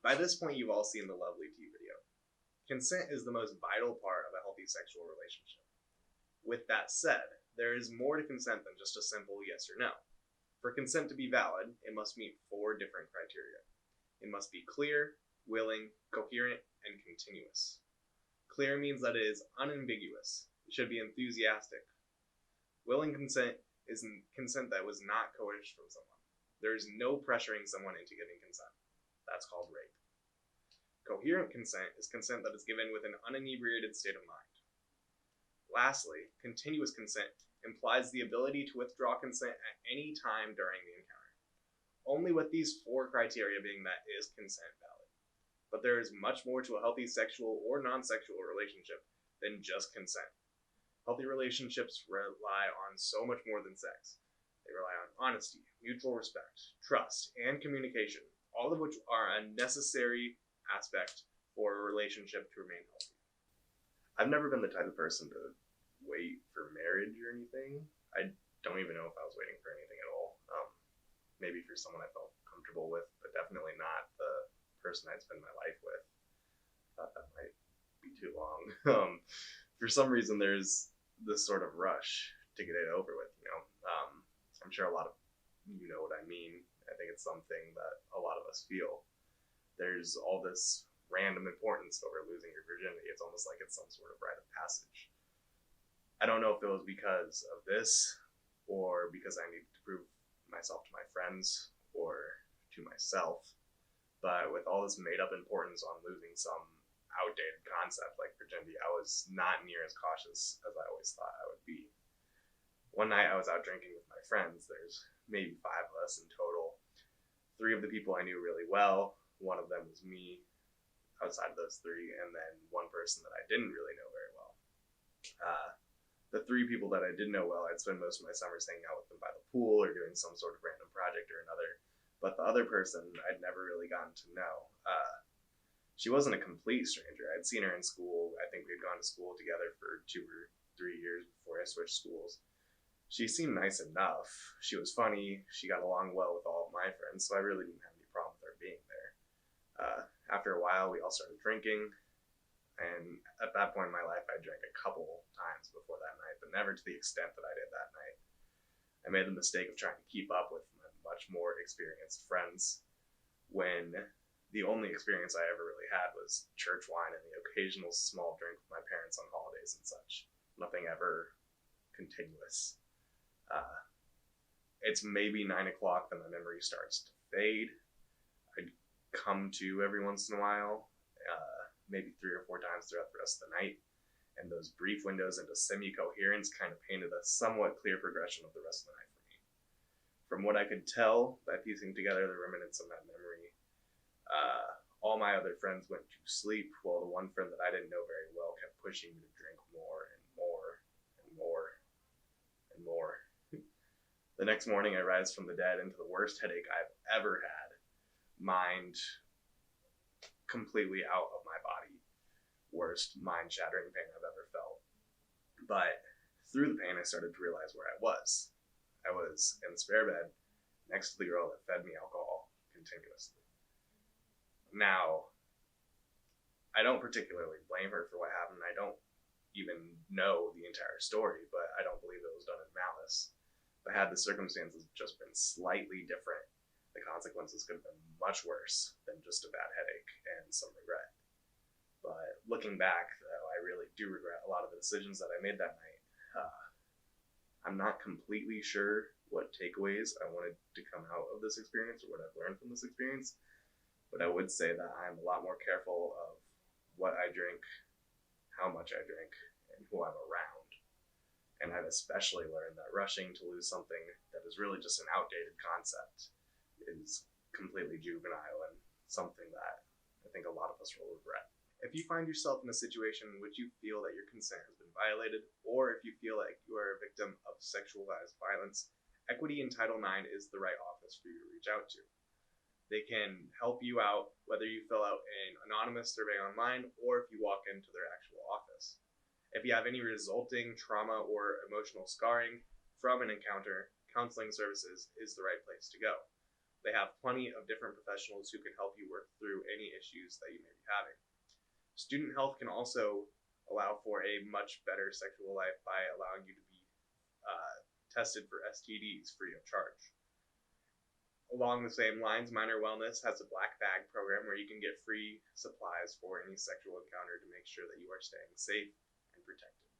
By this point, you've all seen the lovely tea video. Consent is the most vital part of a healthy sexual relationship. With that said, there is more to consent than just a simple yes or no. For consent to be valid, it must meet 4 different criteria. It must be clear, willing, coherent, and continuous. Clear means that it is unambiguous. It should be enthusiastic. Willing consent is consent that was not coerced from someone. There is no pressuring someone into giving consent. That's called rape. Coherent consent is consent that is given with an uninebriated state of mind. Lastly, continuous consent implies the ability to withdraw consent at any time during the encounter. Only with these 4 criteria being met is consent valid. But there is much more to a healthy sexual or non-sexual relationship than just consent. Healthy relationships rely on so much more than sex. They rely on honesty, mutual respect, trust, and communication, all of which are a necessary aspect for a relationship to remain healthy. I've never been the type of person to wait for marriage or anything. I don't even know if I was waiting for anything at all. Maybe for someone I felt comfortable with, but definitely not the person I'd spend my life with. Thought that might be too long. For some reason, there's this sort of rush to get it over with, I'm sure a lot of you know what I mean. I think it's something that a lot of us feel. There's all this random importance over losing your virginity. It's almost like it's some sort of rite of passage. I don't know if it was because of this or because I needed to prove myself to my friends or to myself, but with all this made up importance on losing some outdated concept like virginity, I was not near as cautious as I always thought I would be. One night I was out drinking with my friends. There's maybe 5 of us in total. 3 of the people I knew really well. One of them was me outside of those 3, and then one person that I didn't really know very well. The 3 people that I did know well, I'd spend most of my summers hanging out with them by the pool or doing some sort of random project or another. But the other person I'd never really gotten to know. She wasn't a complete stranger. I'd seen her in school. I think we'd gone to school together for 2 or 3 years before I switched schools. She seemed nice enough. She was funny. She got along well with all of my friends, so I really didn't have any problem with her being there. After a while, we all started drinking, and at that point in my life, I drank a couple times before that night, but never to the extent that I did that night. I made the mistake of trying to keep up with my much more experienced friends when the only experience I ever really had was church wine and the occasional small drink with my parents on holidays and such. Nothing ever continuous. It's maybe 9 o'clock that my memory starts to fade. I'd come to every once in a while, maybe 3 or 4 times throughout the rest of the night, and those brief windows into semi-coherence kind of painted a somewhat clear progression of the rest of the night for me. From what I could tell by piecing together the remnants of that memory, all my other friends went to sleep, while the one friend that I didn't know very well kept pushing me to drink more and more and more and more. The next morning, I rise from the dead into the worst headache I've ever had. Mind completely out of my body. Worst mind-shattering pain I've ever felt. But through the pain, I started to realize where I was. I was in the spare bed next to the girl that fed me alcohol continuously. Now, I don't particularly blame her for what happened. I don't even know the entire story, but I don't believe it was done in malice. But had the circumstances just been slightly different, the consequences could have been much worse than just a bad headache and some regret. But looking back, though, I really do regret a lot of the decisions that I made that night. I'm not completely sure what takeaways I wanted to come out of this experience or what I've learned from this experience, but I would say that I'm a lot more careful of what I drink, how much I drink, and who I'm around. And I've especially learned that rushing to lose something that is really just an outdated concept is completely juvenile and something that I think a lot of us will regret. If you find yourself in a situation in which you feel that your consent has been violated, or if you feel like you are a victim of sexualized violence, Equity in Title IX is the right office for you to reach out to. They can help you out whether you fill out an anonymous survey online or if you walk into their actual office. If you have any resulting trauma or emotional scarring from an encounter, counseling services is the right place to go. They have plenty of different professionals who can help you work through any issues that you may be having. Student health can also allow for a much better sexual life by allowing you to be tested for STDs free of charge. Along the same lines, Minor Wellness has a black bag program where you can get free supplies for any sexual encounter to make sure that you are staying safe and protected.